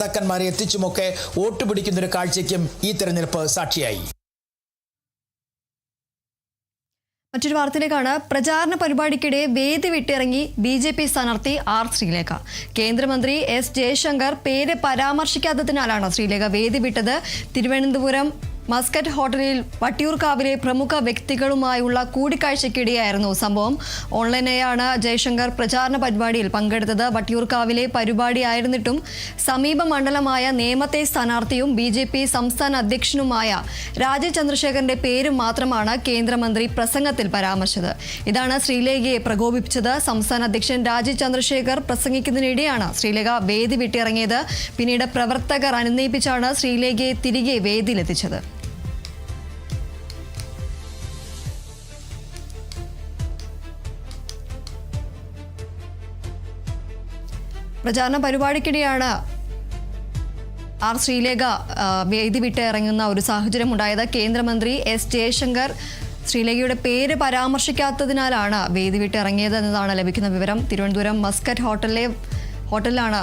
നേതാക്കന്മാരെ എത്തിച്ചുമൊക്കെ വോട്ട് പിടിക്കുന്നൊരു കാഴ്ചയ്ക്കും ഈ തെരഞ്ഞെടുപ്പ് സാക്ഷിയായി. മറ്റൊരു വാർത്തയിലേക്കാണ്. പ്രചാരണ പരിപാടിക്കിടെ വേദി വിട്ടിറങ്ങി BJP സ്ഥാനാർത്ഥി R. ശ്രീലേഖ. കേന്ദ്രമന്ത്രി S. ജയശങ്കർ പേര് പരാമർശിക്കാത്തതിനാലാണ് ശ്രീലേഖ വേദി വിട്ടത്. തിരുവനന്തപുരം മസ്കറ്റ് ഹോട്ടലിൽ വട്ടിയൂർക്കാവിലെ പ്രമുഖ വ്യക്തികളുമായുള്ള കൂടിക്കാഴ്ചയ്ക്കിടെയായിരുന്നു സംഭവം. ഓൺലൈനായാണ് ജയശങ്കർ പ്രചാരണ പരിപാടിയിൽ പങ്കെടുത്തത്. വട്ടിയൂർക്കാവിലെ പരിപാടിയായിരുന്നിട്ടും സമീപ മണ്ഡലമായ നേമത്തെ സ്ഥാനാർത്ഥിയും BJP സംസ്ഥാന അധ്യക്ഷനുമായ രാജീവ് ചന്ദ്രശേഖറിന്റെ പേരും മാത്രമാണ് കേന്ദ്രമന്ത്രി പ്രസംഗത്തിൽ പരാമർശിച്ചത്. ഇതാണ് ശ്രീലേഖയെ പ്രകോപിപ്പിച്ചത്. സംസ്ഥാന അധ്യക്ഷൻ രാജീവ് ചന്ദ്രശേഖർ പ്രസംഗിക്കുന്നതിനിടെയാണ് ശ്രീലേഖ വേദി വിട്ടിറങ്ങിയത്. പിന്നീട് പ്രവർത്തകർ അനുനയിപ്പിച്ചാണ് ശ്രീലേഖയെ തിരികെ വേദിയിലെത്തിച്ചത്. പ്രചാരണ പരിപാടിക്കിടെയാണ് R. ശ്രീലേഖ വേദി വിട്ട് ഇറങ്ങുന്ന ഒരു സാഹചര്യം ഉണ്ടായത്. കേന്ദ്രമന്ത്രി S. ജയശങ്കർ ശ്രീലേഖയുടെ പേര് പരാമർശിക്കാത്തതിനാലാണ് വേദി വിട്ട് ഇറങ്ങിയത് എന്നതാണ് ലഭിക്കുന്ന വിവരം. തിരുവനന്തപുരം മസ്കറ്റ് ഹോട്ടലിലാണ്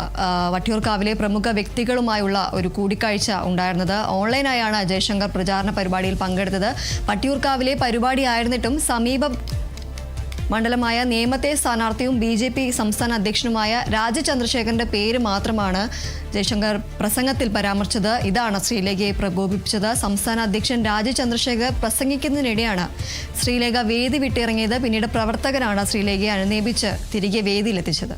വട്ടിയൂർക്കാവിലെ പ്രമുഖ വ്യക്തികളുമായുള്ള ഒരു കൂടിക്കാഴ്ച ഉണ്ടായിരുന്നത്. ഓൺലൈനായാണ് ജയശങ്കർ പ്രചാരണ പരിപാടിയിൽ പങ്കെടുത്തത്. വട്ടിയൂർക്കാവിലെ പരിപാടിയായിരുന്നിട്ടും സമീപ മണ്ഡലമായ നേമത്തെ സ്ഥാനാർത്ഥിയും BJP സംസ്ഥാന അധ്യക്ഷനുമായ രാജീവ് ചന്ദ്രശേഖറിന്റെ പേര് മാത്രമാണ് ജയശങ്കർ പ്രസംഗത്തിൽ പരാമർശിച്ചത്. ഇതാണ് ശ്രീലേഖയെ പ്രകോപിപ്പിച്ചത്. സംസ്ഥാന അധ്യക്ഷൻ രാജീവ് ചന്ദ്രശേഖർ പ്രസംഗിക്കുന്നതിനിടെയാണ് ശ്രീലേഖ വേദി വിട്ടിറങ്ങിയത്. പിന്നീട് പ്രവർത്തകരാണ് ശ്രീലേഖയെ അനുനയിപ്പിച്ച് തിരികെ വേദിയിലെത്തിച്ചത്.